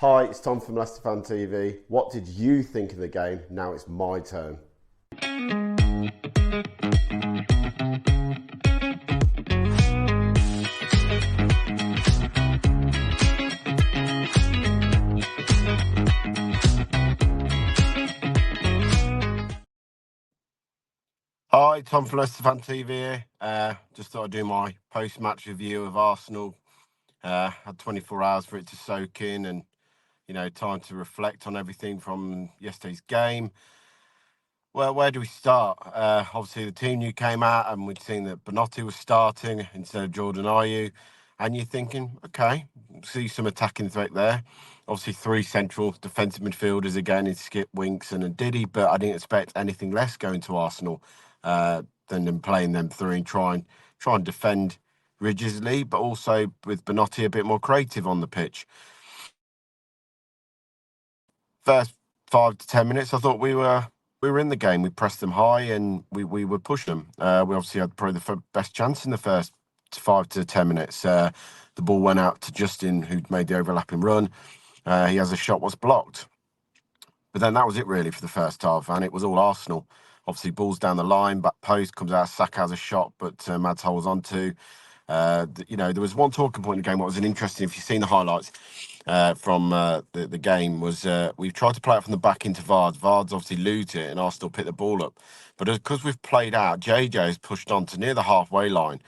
Hi, it's Tom from Leicester Fan TV. What did you think of the game? Now it's my turn. Hi, Tom from Leicester Fan TV here. Just thought I'd do my post-match review of Arsenal. Had 24 hours for it to soak in and, time to reflect on everything from yesterday's game. Well, where do we start? Obviously, the team new came out and we'd seen that Bonotti was starting instead of Jordan Ayew. And you're thinking, okay, see some attacking threat there. Obviously, three central defensive midfielders again in Skip, Winks and Ndidi, but I didn't expect anything less going to Arsenal than them playing them three and try and defend rigidly, but also with Bonotti a bit more creative on the pitch. First 5 to 10 minutes, I thought we were in the game. We pressed them high and we were pushing them. We obviously had probably the best chance in the first 5 to 10 minutes. The ball went out to Justin, who'd made the overlapping run. He has a shot was blocked. But then that was it really for the first half, and it was all Arsenal. Obviously, balls down the line, back post, comes out, Saka has a shot, but Mads holds on to. There was one talking point in the game. What was interesting, if you've seen the highlights from the game, was we've tried to play it from the back into Vards. Vards obviously lose it, and Arsenal pick the ball up. But because we've played out, JJ has pushed on to near the halfway line.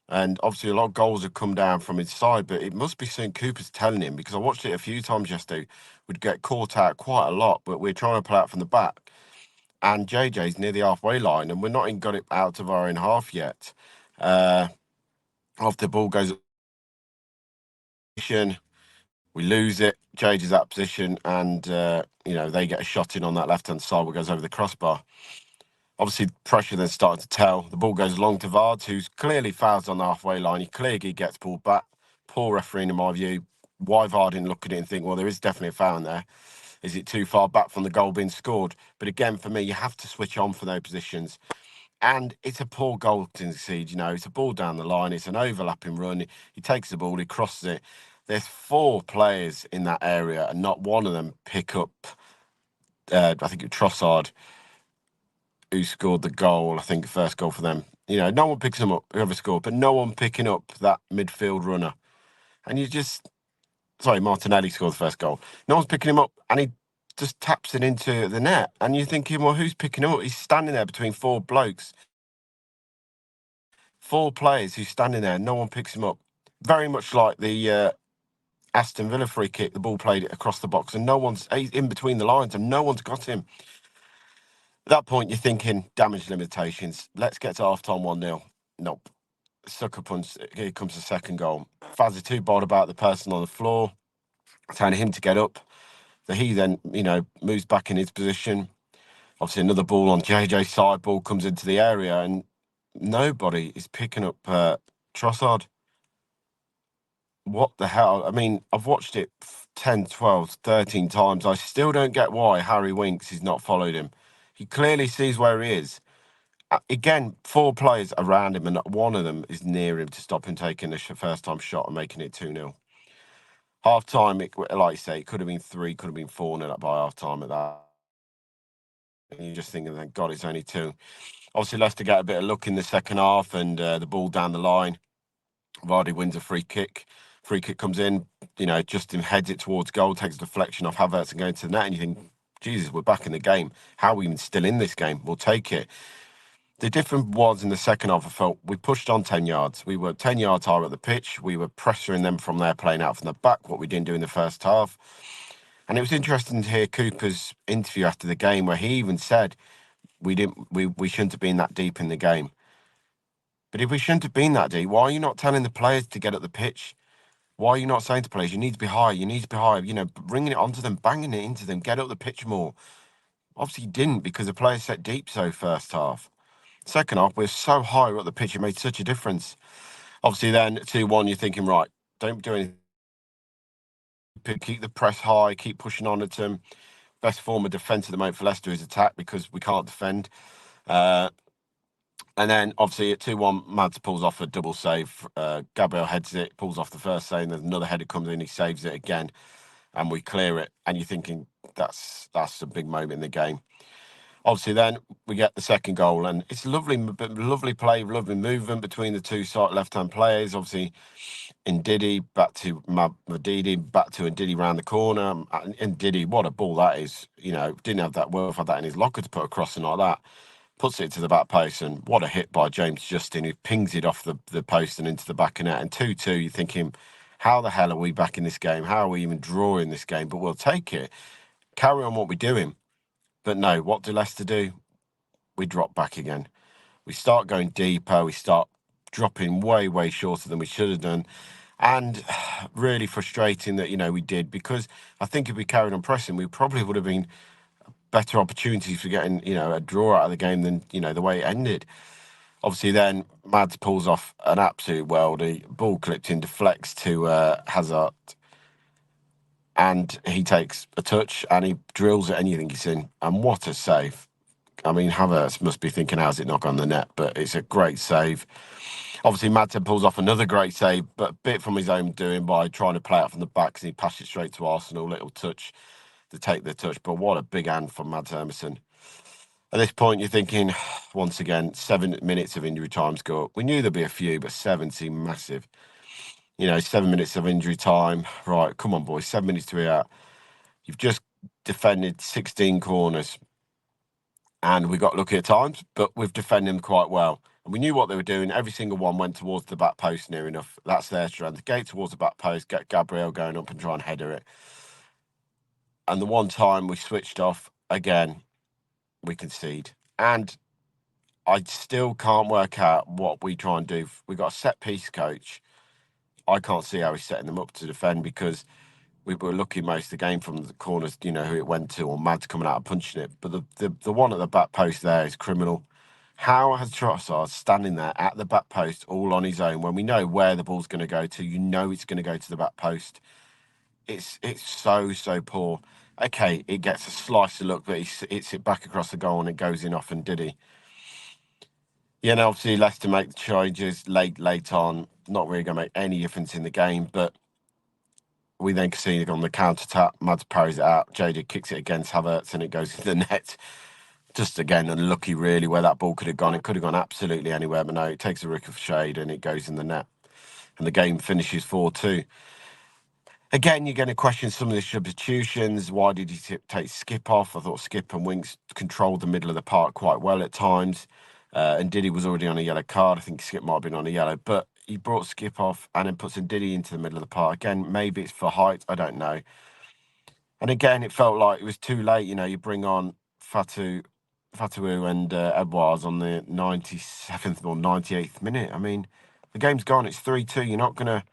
And obviously, a lot of goals have come down from his side, but it must be St. Cooper's telling him, because I watched it a few times yesterday. We'd get caught out quite a lot, but we're trying to play out from the back. And JJ's near the halfway line, and we're not even got it out of our own half yet. After the ball goes we lose it. JJ's out of position, and they get a shot in on that left-hand side, where it goes over the crossbar. Obviously, pressure then starting to tell. The ball goes long to Vards, who's clearly fouls on the halfway line. He clearly gets pulled back. Poor refereeing, in my view. Why Vards didn't look at it and think, well, there is definitely a foul in there. Is it too far back from the goal being scored? But again, for me, you have to switch on for those positions. And it's a poor goal to concede. It's a ball down the line. It's an overlapping run. He takes the ball, he crosses it. There's four players in that area, and not one of them pick up, I think it was Trossard, who scored the goal, I think the first goal for them. No one picks them up, whoever scored, but no one picking up that midfield runner. And Martinelli scored the first goal. No one's picking him up, and he just taps it into the net. And you're thinking, well, who's picking him up? He's standing there between four blokes. Four players who's standing there, no one picks him up. Very much like the Aston Villa free kick, the ball played it across the box, and he's in between the lines, and no one's got him. At that point, you're thinking, damage limitations. Let's get to half-time 1-0. Nope. Sucker punch. Here comes the second goal. Faz is too bold about the person on the floor, telling him to get up. So he then, moves back in his position. Obviously, another ball on JJ's side. Ball comes into the area, and nobody is picking up Trossard. What the hell? I mean, I've watched it 10, 12, 13 times. I still don't get why Harry Winks has not followed him. He clearly sees where he is. Again, four players around him, and not one of them is near him to stop him taking the first-time shot and making it 2-0. Half-time, like you say, it could have been 3, could have been 4-0 by half-time at that. And you're just thinking, thank God, it's only 2. Obviously, Leicester get a bit of luck in the second half, and the ball down the line. Vardy wins a free kick. Free kick comes in, Justin heads it towards goal, takes a deflection off Havertz and going to the net, and you think, Jesus, we're back in the game. How are we even still in this game? We'll take it. The difference was in the second half, I felt we pushed on 10 yards. We were 10 yards higher at the pitch. We were pressuring them from there, playing out from the back, what we didn't do in the first half. And it was interesting to hear Cooper's interview after the game, where he even said we shouldn't have been that deep in the game. But if we shouldn't have been that deep, why are you not telling the players to get up the pitch? Why are you not saying to players, you need to be high, bringing it onto them, banging it into them, get up the pitch more? Obviously, you didn't, because the players set deep so first half. Second half, we're so high up the pitch, it made such a difference. Obviously, then 2-1, you're thinking, right, don't do anything. Keep the press high, keep pushing on at them. Best form of defence at the moment for Leicester is attack, because we can't defend. And then, obviously, at 2-1, Mads pulls off a double save. Gabriel heads it, pulls off the first save, and there's another header comes in, he saves it again. and we clear it, and you're thinking that's a big moment in the game. Obviously, then we get the second goal, and it's lovely play, lovely movement between the two side left-hand players. Obviously, Ndidi back to Madidi, back to Ndidi round the corner. And Ndidi, what a ball that is! Didn't have that worth had that in his locker to put a crossing like that. Puts it to the back post, and what a hit by James Justin, who pings it off the post and into the back of net. And 2-2, you're thinking, how the hell are we back in this game? How are we even drawing this game? But we'll take it. Carry on what we're doing. But no, what do Leicester do? We drop back again. We start going deeper. We start dropping way, way shorter than we should have done. And really frustrating that, we did, because I think if we carried on pressing, we probably would have been better opportunities for getting, a draw out of the game than, the way it ended. Obviously, then Mads pulls off an absolute worldie. Ball clipped in, deflects to Hazard, and he takes a touch and he drills it, and you think he's in. And what a save! I mean, Havertz must be thinking, how's it not gone the net? But it's a great save. Obviously, Madsen pulls off another great save, but a bit from his own doing by trying to play out from the back, because he passed it straight to Arsenal. Little touch to take the touch, but what a big hand from Mads Hermansen. At this point, you're thinking, once again, 7 minutes of injury times go up. We knew there'd be a few, but 7 seemed massive. 7 minutes of injury time. Right, come on, boys, 7 minutes to be out. You've just defended 16 corners, and we got lucky at times, but we've defended them quite well. And we knew what they were doing. Every single one went towards the back post near enough. That's their strength. Gate towards the back post, get Gabriel going up and try and header it. And the one time we switched off, again, we concede. And I still can't work out what we try and do. We got a set piece coach. I can't see how he's setting them up to defend, because we were lucky most of the game from the corners, who it went to, or Mads coming out and punching it. But the one at the back post there is criminal. How has Trossard standing there at the back post all on his own when we know where the ball's going to go to? It's going to go to the back post. It's so poor. Okay, it gets a slice of luck, but it's it back across the goal and it goes in off and Diddy. Yeah, and obviously Leicester make the changes late on. Not really going to make any difference in the game, but we then concede on the counter-attack. Mads parries it out. JJ kicks it against Havertz and it goes into the net. Just, again, unlucky, really, where that ball could have gone. It could have gone absolutely anywhere, but no, it takes a ricochet and it goes in the net. And the game finishes 4-2. Again, you're going to question some of the substitutions. Why did he take Skip off? I thought Skip and Winks controlled the middle of the park quite well at times. And Diddy was already on a yellow card. I think Skip might have been on a yellow. But he brought Skip off and then puts Diddy into the middle of the park. Again, maybe it's for height. I don't know. And again, it felt like it was too late. You bring on Fatu and Edwards on the 97th or 98th minute. I mean, the game's gone. It's 3-2. You're not going to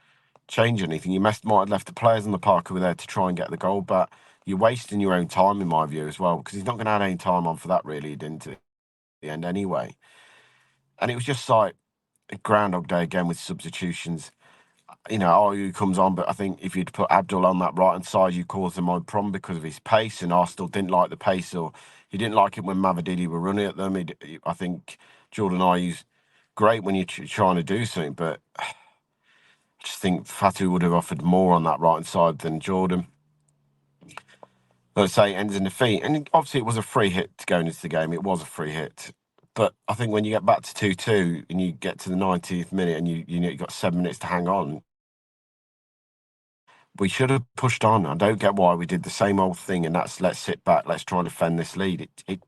change anything. You might have left the players on the park who were there to try and get the goal, but you're wasting your own time, in my view, as well, because he's not going to add any time on for that, really. He didn't at the end anyway. And it was just like a Groundhog Day again with substitutions. Ayew comes on, but I think if you'd put Abdul on that right-hand side, you cause him a problem because of his pace, and Arsenal didn't like the pace, or he didn't like it when Mavididi were running at them. I think Jordan Ayew's great when you're trying to do something, but I just think Fatu would have offered more on that right-hand side than Jordan. Let's say it ends in defeat. And obviously it was a free hit to go into the game. It was a free hit. But I think when you get back to 2-2 and you get to the 90th minute and you've got 7 minutes to hang on, we should have pushed on. I don't get why we did the same old thing, and that's let's sit back, let's try and defend this lead. To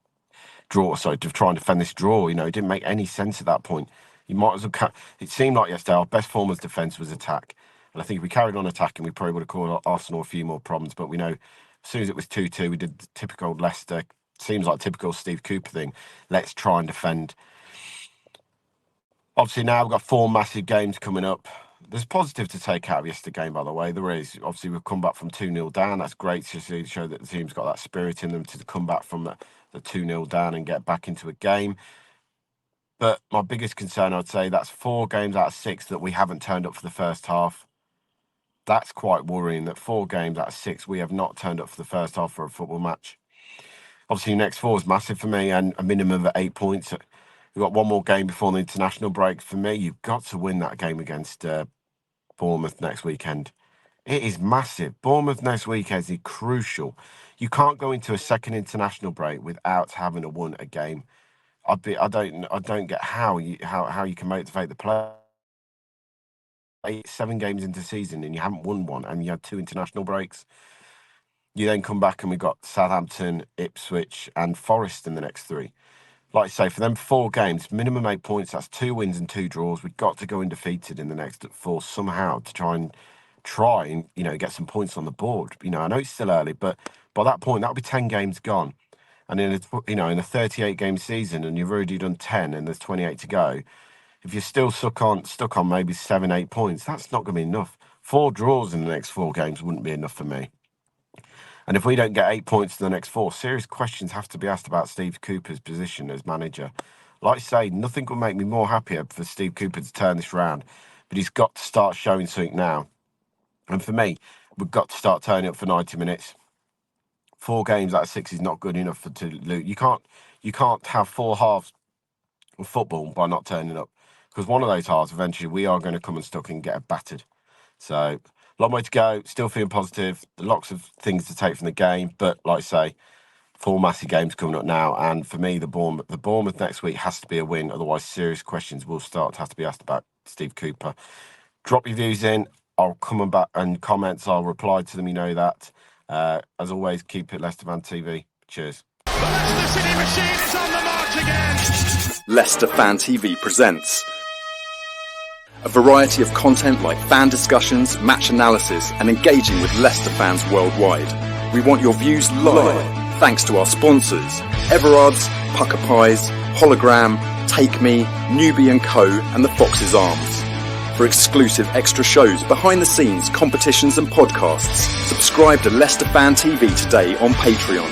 try and defend this draw. It didn't make any sense at that point. You might as well. It seemed like yesterday our best form of defence was attack, and I think if we carried on attacking, we probably would have caused Arsenal a few more problems. But we know as soon as it was 2-2, we did the typical Leicester. Seems like typical Steve Cooper thing. Let's try and defend. Obviously, now we've got 4 massive games coming up. There's positive to take out of yesterday's game, by the way. There is. Obviously, we've come back from 2-0 down. That's great to show that the team's got that spirit in them to come back from the 2-0 down and get back into a game. But my biggest concern, I'd say, that's 4 games out of 6 that we haven't turned up for the first half. That's quite worrying, that 4 games out of 6 we have not turned up for the first half for a football match. Obviously, next 4 is massive for me, and a minimum of 8 points. We've got one more game before the international break. For me, you've got to win that game against Bournemouth next weekend. It is massive. Bournemouth next weekend is crucial. You can't go into a second international break without having won a game. I don't get how you can motivate the player. 7 games into the season and you haven't won one, and you had 2 international breaks. You then come back and we've got Southampton, Ipswich, and Forest in the next 3. Like I say, for them 4 games, minimum 8 points. That's 2 wins and 2 draws. We've got to go undefeated in the next 4 somehow to try and get some points on the board. I know it's still early, but by that point that'll be 10 games gone. And in a 38 game season, and you've already done 10, and there's 28 to go. If you're still stuck on maybe 7-8 points, that's not going to be enough. 4 draws in the next 4 games wouldn't be enough for me. And if we don't get 8 points in the next 4, serious questions have to be asked about Steve Cooper's position as manager. Like I say, nothing would make me more happier for Steve Cooper to turn this round, but he's got to start showing something now. And for me, we've got to start turning up for 90 minutes. 4 games out of 6 is not good enough to lose. You can't have 4 halves of football by not turning up, because one of those halves eventually we are going to come unstuck and get battered. So, long way to go. Still feeling positive. Lots of things to take from the game, but like I say, 4 massive games coming up now, and for me, the Bournemouth next week has to be a win. Otherwise, serious questions will start to have to be asked about Steve Cooper. Drop your views in. I'll come back and comments. I'll reply to them. You know that. As always, keep it Leicester Fan TV. Cheers. The Leicester City machine is on the march again. Leicester Fan TV presents a variety of content like fan discussions, match analysis, and engaging with Leicester fans worldwide. We want your views live, thanks to our sponsors, Everard's, Pucker Pies, Hologram, Take Me, Newbie & Co, and the Fox's Arms. For exclusive extra shows, behind the scenes, competitions and podcasts, subscribe to Leicester Fan TV today on Patreon.